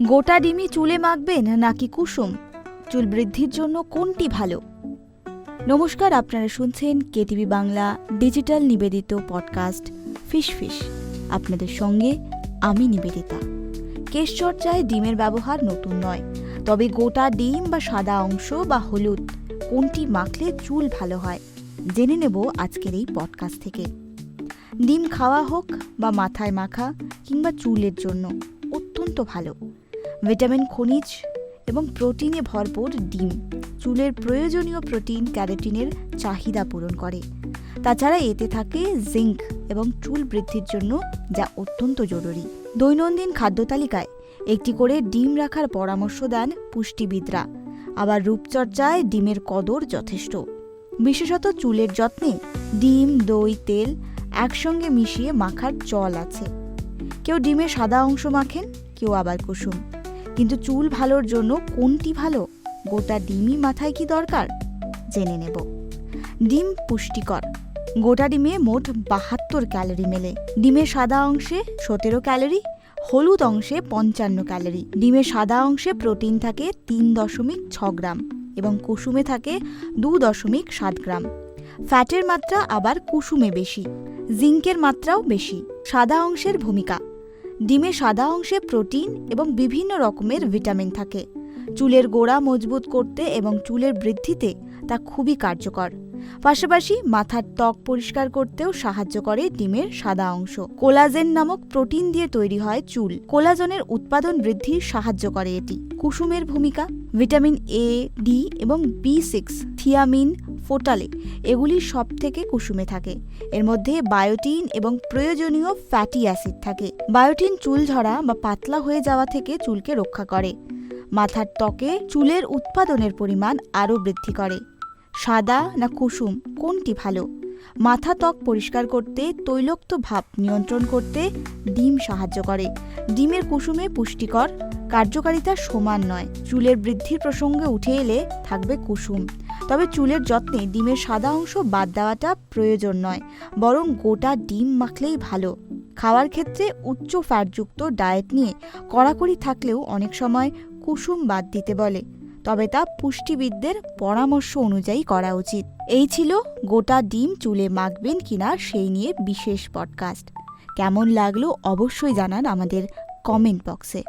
গোটা ডিমই চুলে মাখবেন নাকি কুসুম? চুল বৃদ্ধির জন্য কোনটি ভালো? নমস্কার, আপনারা শুনছেন কেটিভি বাংলা ডিজিটাল নিবেদিত পডকাস্ট ফিশ ফিশ। আপনাদের সঙ্গে আমি নিবেদিতা। কেশচর্চায় ডিমের ব্যবহার নতুন নয়, তবে গোটা ডিম বা সাদা অংশ বা হলুদ কোনটি মাখলে চুল ভালো হয় জেনে নেব আজকের এই পডকাস্ট থেকে। ডিম খাওয়া হোক বা মাথায় মাখা কিংবা চুলের জন্য অত্যন্ত ভালো। ভিটামিন, খনিজ এবং প্রোটিনে ভরপুর ডিম চুলের প্রয়োজনীয় প্রোটিন, ক্যারোটিনের চাহিদা পূরণ করে। তাছাড়া এতে থাকে জিঙ্ক এবং চুল বৃদ্ধির জন্য যা অত্যন্ত জরুরি। দৈনন্দিন খাদ্য তালিকায় একটি করে ডিম রাখার পরামর্শ দেন পুষ্টিবিদরা। আবার রূপচর্চায় ডিমের কদর যথেষ্ট। বিশেষত চুলের যত্নে ডিম, দই, তেল একসঙ্গে মিশিয়ে মাখার চল আছে। কেউ ডিমের সাদা অংশ মাখেন, কেউ আবার কুসুম। কিন্তু চুল ভালোর জন্য কোনটি ভালো? গোটা ডিমই মাথায় কি দরকার জেনে নেব। ডিম পুষ্টিকর। গোটা ডিমে মোট 72 ক্যালোরি মেলে। ডিমের সাদা অংশে 17 ক্যালোরি, হলুদ অংশে 55 ক্যালোরি। ডিমের সাদা অংশে প্রোটিন থাকে 3.6 গ্রাম এবং কুসুমে থাকে 2.7 গ্রাম। ফ্যাটের মাত্রা আবার কুসুমে বেশি, জিঙ্কের মাত্রাও বেশি। সাদা অংশের ভূমিকা। ডিমের সাদা অংশে প্রোটিন এবং বিভিন্ন রকমের ভিটামিন থাকে। চুলের গোড়া মজবুত করতে এবং চুলের বৃদ্ধিতে তা খুবই কার্যকর। পাশাপাশি মাথার ত্বক পরিষ্কার করতেও সাহায্য করে ডিমের সাদা অংশ। কোলাজেন নামক প্রোটিন দিয়ে তৈরি হয় চুল। কোলাজেনের উৎপাদন বৃদ্ধির সাহায্য করে এটি। কুসুমের ভূমিকা। ভিটামিন এ, ডি এবং B6, থিয়ামিন, ফোটালে এগুলি সব থেকে কুসুমে থাকে। এর মধ্যে বায়োটিন এবং প্রয়োজনীয় ফ্যাটি অ্যাসিড থাকে। বায়োটিন চুল ঝরা বা পাতলা হয়ে যাওয়া থেকে চুলকে রক্ষা করে। মাথার ত্বকে চুলের উৎপাদনের পরিমাণ আরও বৃদ্ধি করে। সাদা না কুসুম কোনটি ভালো? মাথা ত্বক পরিষ্কার করতে, তৈলাক্ত ভাব নিয়ন্ত্রণ করতে ডিম সাহায্য করে। ডিমের কুসুমে পুষ্টিকর কার্যকারিতা সমান নয়। চুলের বৃদ্ধির প্রসঙ্গে উঠে এলে থাকবে কুসুম। তবে চুলের যত্নে ডিমের সাদা অংশ বাদ দেওয়াটা প্রয়োজন নয়, বরং গোটা ডিম মাখলেই ভালো। খাওয়ার ক্ষেত্রে উচ্চ ফ্যাটযুক্ত ডায়েট নিয়ে কড়াকড়ি থাকলেও অনেক সময় কুসুম বাদ দিতে বলে, তবে তা পুষ্টিবিদদের পরামর্শ অনুযায়ী করা উচিত। এই ছিল গোটা ডিম চুলে মাখবেন কিনা সেই নিয়ে বিশেষ পডকাস্ট। কেমন লাগলো অবশ্যই জানান আমাদের কমেন্ট বক্সে।